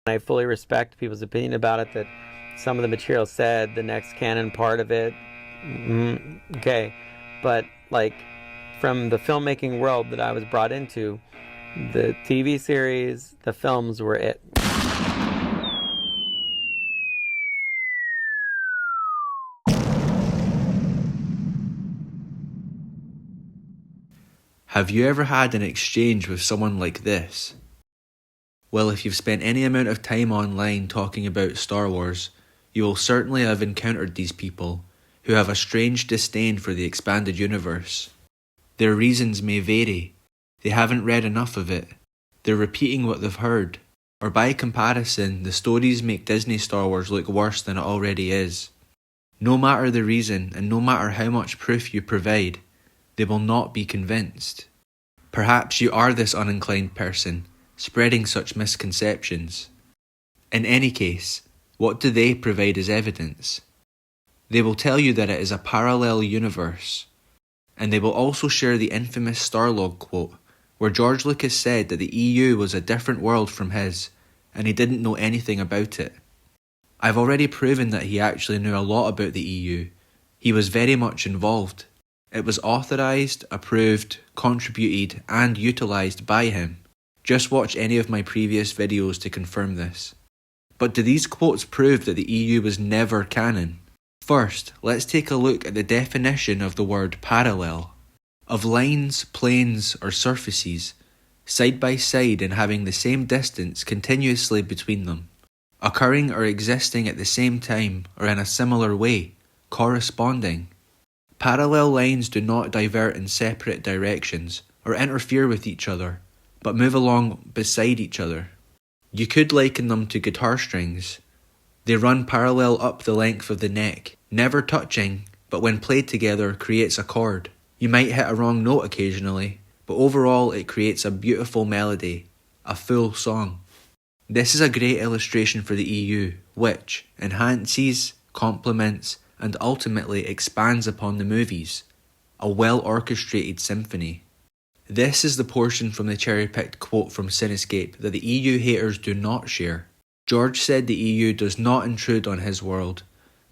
I fully respect people's opinion about it, that some of the material said the next canon part of it, okay, but like from the filmmaking world that I was brought into, the TV series, the films were it. Have you ever had an exchange with someone like this? Well, if you've spent any amount of time online talking about Star Wars, you will certainly have encountered these people, who have a strange disdain for the expanded universe. Their reasons may vary. They haven't read enough of it. They're repeating what they've heard. Or by comparison, the stories make Disney Star Wars look worse than it already is. No matter the reason, and no matter how much proof you provide, they will not be convinced. Perhaps you are this uninclined person, spreading such misconceptions. In any case, what do they provide as evidence? They will tell you that it is a parallel universe, and they will also share the infamous Starlog quote, where George Lucas said that the EU was a different world from his, and he didn't know anything about it. I've already proven that he actually knew a lot about the EU. He was very much involved. It was authorised, approved, contributed, and utilised by him. Just watch any of my previous videos to confirm this. But do these quotes prove that the EU was never canon? First, let's take a look at the definition of the word parallel. Of lines, planes, or surfaces, side by side and having the same distance continuously between them, occurring or existing at the same time or in a similar way, corresponding. Parallel lines do not divert in separate directions or interfere with each other, but move along beside each other. You could liken them to guitar strings. They run parallel up the length of the neck, never touching, but when played together creates a chord. You might hit a wrong note occasionally, but overall it creates a beautiful melody, a full song. This is a great illustration for the EU, which enhances, complements, and ultimately expands upon the movies, a well-orchestrated symphony. This is the portion from the cherry-picked quote from Cinescape that the EU haters do not share. George said the EU does not intrude on his world,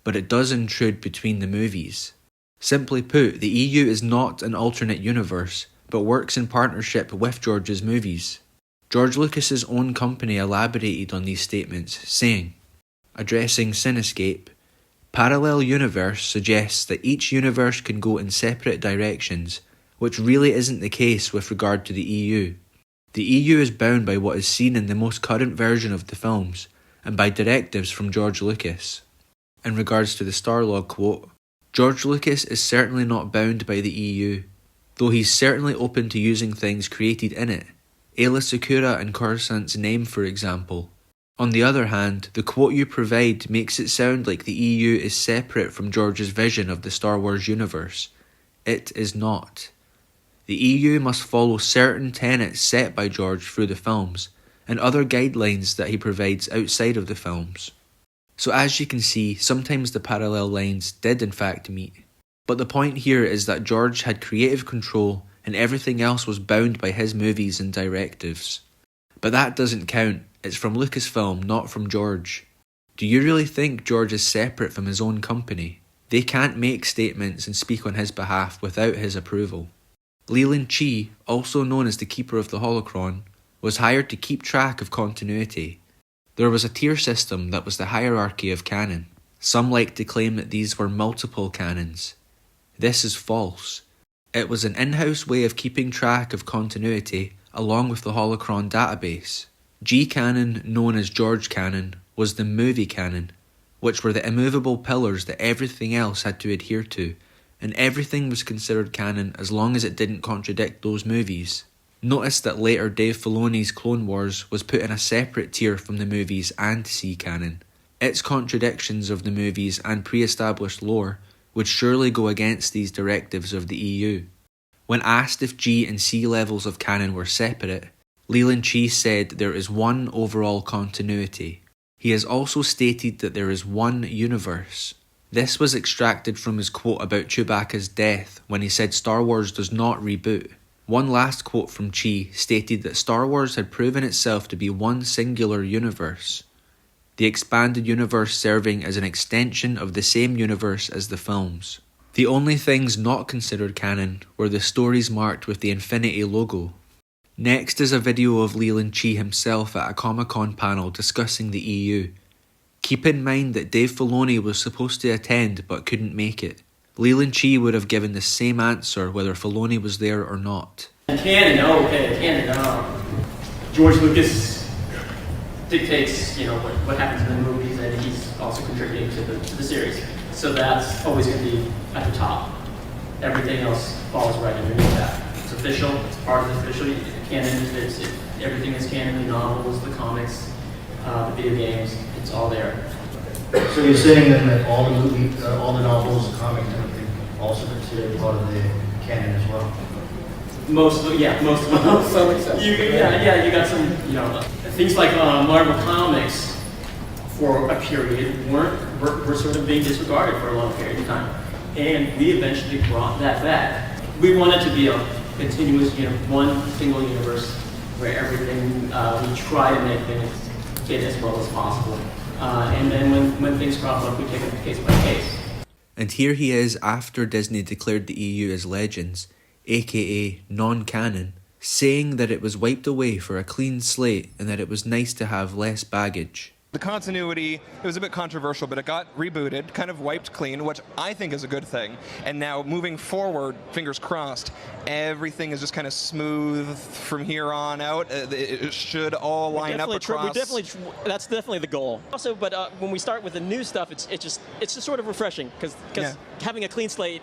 but it does intrude between the movies. Simply put, the EU is not an alternate universe, but works in partnership with George's movies. George Lucas's own company elaborated on these statements, saying, addressing Cinescape, parallel universe suggests that each universe can go in separate directions, which really isn't the case with regard to the EU. The EU is bound by what is seen in the most current version of the films, and by directives from George Lucas. In regards to the Starlog quote, George Lucas is certainly not bound by the EU, though he's certainly open to using things created in it, Aayla Secura and Coruscant's name for example. On the other hand, the quote you provide makes it sound like the EU is separate from George's vision of the Star Wars universe. It is not. The EU must follow certain tenets set by George through the films, and other guidelines that he provides outside of the films. So as you can see, sometimes the parallel lines did in fact meet. But the point here is that George had creative control and everything else was bound by his movies and directives. But that doesn't count, it's from Lucasfilm, not from George. Do you really think George is separate from his own company? They can't make statements and speak on his behalf without his approval. Leland Chee, also known as the Keeper of the Holocron, was hired to keep track of continuity. There was a tier system that was the hierarchy of canon. Some like to claim that these were multiple canons. This is false. It was an in-house way of keeping track of continuity along with the holocron database. G-canon, known as George canon, was the movie canon, which were the immovable pillars that everything else had to adhere to, and everything was considered canon as long as it didn't contradict those movies. Notice that later Dave Filoni's Clone Wars was put in a separate tier from the movies and C-canon. Its contradictions of the movies and pre-established lore would surely go against these directives of the EU. When asked if G and C levels of canon were separate, Leland Chee said there is one overall continuity. He has also stated that there is one universe. This was extracted from his quote about Chewbacca's death when he said Star Wars does not reboot. One last quote from Chi stated that Star Wars had proven itself to be one singular universe, the expanded universe serving as an extension of the same universe as the films. The only things not considered canon were the stories marked with the Infinity logo. Next is a video of Leland Chi himself at a Comic-Con panel discussing the EU. Keep in mind that Dave Filoni was supposed to attend but couldn't make it. Leland Chi would have given the same answer whether Filoni was there or not. Canon, George Lucas dictates, what happens in the movies, and he's also contributing to the series. So that's always going to be at the top. Everything else falls right underneath that. It's official. It's part of the official canon. Everything is canon. The novels, the comics, the video games. It's all there. So you're saying then that all the movies, all the novels, the comics, and everything also considered part of the canon as well? Most of them. Some exceptions. You got some, things like Marvel Comics for a period were sort of being disregarded for a long period of time. And we eventually brought that back. We want it to be a continuous, one single universe where everything, we try to make things get as well as possible. And then when things crop up, we take it case by case. And here he is after Disney declared the EU as Legends, aka non-canon, saying that it was wiped away for a clean slate and that it was nice to have less baggage. The continuity, it was a bit controversial, but it got rebooted, kind of wiped clean, which I think is a good thing. And now moving forward, fingers crossed, everything is just kind of smooth from here on out. It should all line up across. That's definitely the goal. Also, but when we start with the new stuff, it's just sort of refreshing because having a clean slate,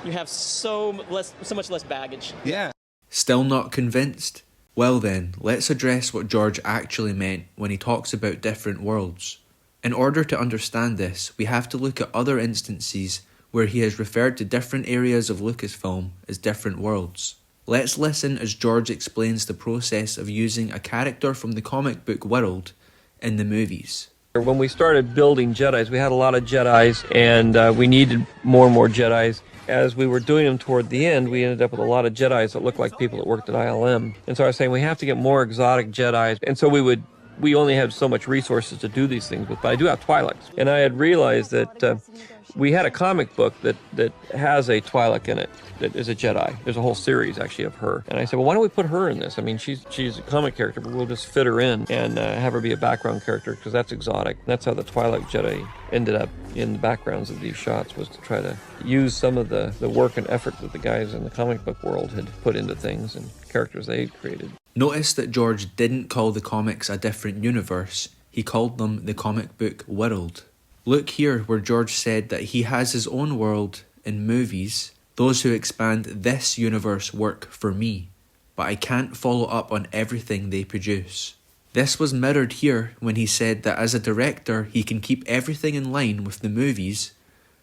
you have so much less baggage. Yeah. Still not convinced? Well then, let's address what George actually meant when he talks about different worlds. In order to understand this, we have to look at other instances where he has referred to different areas of Lucasfilm as different worlds. Let's listen as George explains the process of using a character from the comic book world in the movies. When we started building Jedis, we had a lot of Jedis, and we needed more and more Jedis. As we were doing them toward the end, we ended up with a lot of Jedis that looked like people that worked at ILM. And so I was saying we have to get more exotic Jedis. And so we only had so much resources to do these things with, but I do have Twi'leks. And I had realized that we had a comic book that has a Twi'lek in it that is a Jedi. There's a whole series actually of her. And I said, well, why don't we put her in this? I mean, she's a comic character, but we'll just fit her in and have her be a background character because that's exotic. That's how the Twi'lek Jedi ended up in the backgrounds of these shots, was to try to use some of the work and effort that the guys in the comic book world had put into things and characters they had created. Notice that George didn't call the comics a different universe. He called them the comic book world. Look here where George said that he has his own world in movies. Those who expand this universe work for me, but I can't follow up on everything they produce. This was mirrored here when he said that as a director he can keep everything in line with the movies,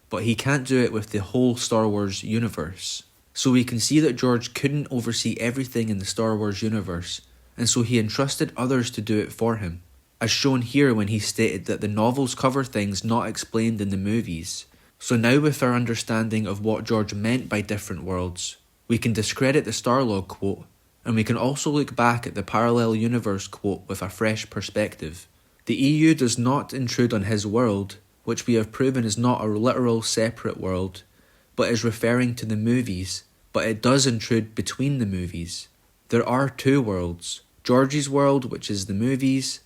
but he can't do it with the whole Star Wars universe. So we can see that George couldn't oversee everything in the Star Wars universe, and so he entrusted others to do it for him, as shown here when he stated that the novels cover things not explained in the movies. So now with our understanding of what George meant by different worlds, we can discredit the Starlog quote, and we can also look back at the parallel universe quote with a fresh perspective. The EU does not intrude on his world, which we have proven is not a literal separate world, but is referring to the movies, but it does intrude between the movies. There are two worlds, George's world, which is the movies,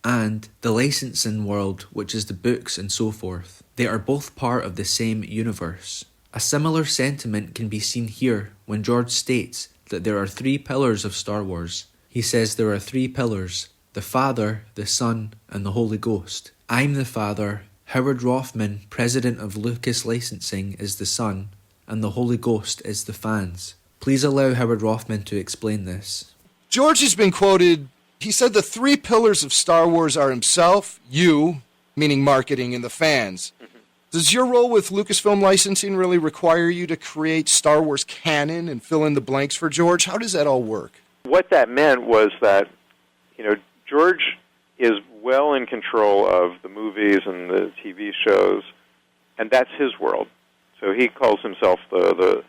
and the licensing world, which is the books and so forth. They are both part of the same universe. A similar sentiment can be seen here when George states that there are three pillars of Star Wars. He says there are three pillars: the Father, the Son, and the Holy Ghost. I'm the Father, Howard Rothman, president of Lucas Licensing, is the Son, and the Holy Ghost is the fans. Please allow Howard Rothman to explain this. George has been quoted. He said the three pillars of Star Wars are himself, you, meaning marketing, and the fans. Does your role with Lucasfilm Licensing really require you to create Star Wars canon and fill in the blanks for George? How does that all work? What that meant was that, George is well in control of the movies and the TV shows, and that's his world. So he calls himself the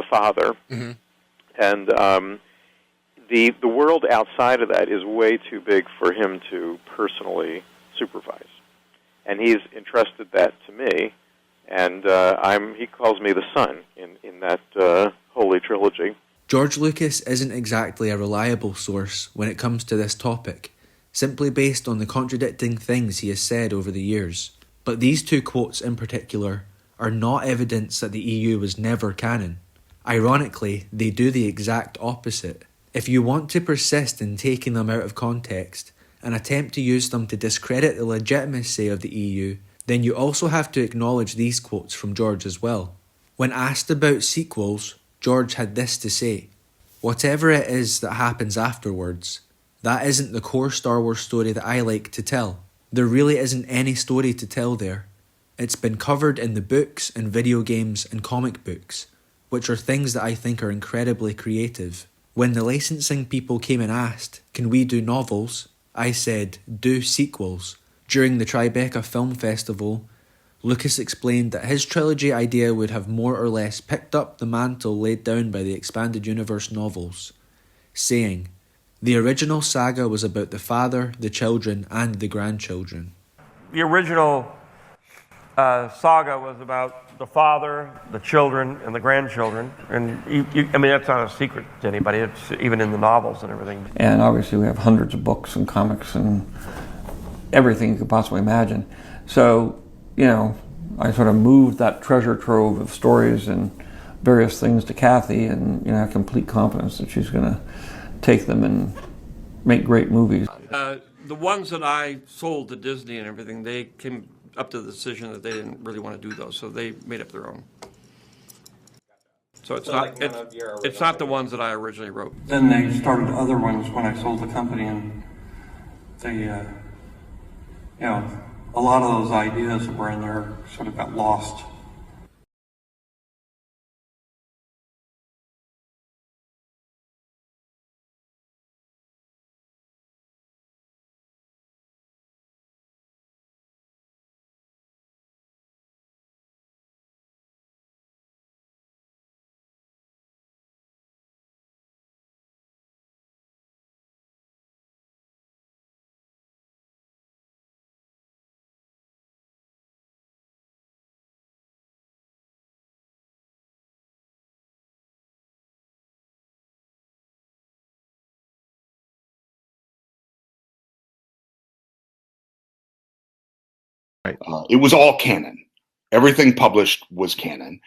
father. Mm-hmm. And the world outside of that is way too big for him to personally supervise. And he's entrusted that to me, and he calls me the son in that holy trilogy. George Lucas isn't exactly a reliable source when it comes to this topic, simply based on the contradicting things he has said over the years. But these two quotes in particular are not evidence that the EU was never canon. Ironically, they do the exact opposite. If you want to persist in taking them out of context and attempt to use them to discredit the legitimacy of the EU, then you also have to acknowledge these quotes from George as well. When asked about sequels, George had this to say: "Whatever it is that happens afterwards, that isn't the core Star Wars story that I like to tell. There really isn't any story to tell there. It's been covered in the books and video games and comic books, which are things that I think are incredibly creative. When the licensing people came and asked, can we do novels? I said, do sequels. During the Tribeca Film Festival, Lucas explained that his trilogy idea would have more or less picked up the mantle laid down by the Expanded Universe novels, saying, the original saga was about the father, the children, and the grandchildren." The original saga was about the father, the children, and the grandchildren. And I mean, that's not a secret to anybody. It's even in the novels and everything. And obviously we have hundreds of books and comics and everything you could possibly imagine. So, I sort of moved that treasure trove of stories and various things to Kathy, and, I have complete confidence that she's going to take them and make great movies. The ones that I sold to Disney and everything, they came up to the decision that they didn't really want to do those, so they made up their own. So it's not the ones that I originally wrote. Then they started other ones when I sold the company, and they, a lot of those ideas that were in there sort of got lost. It was all canon. Everything published was canon.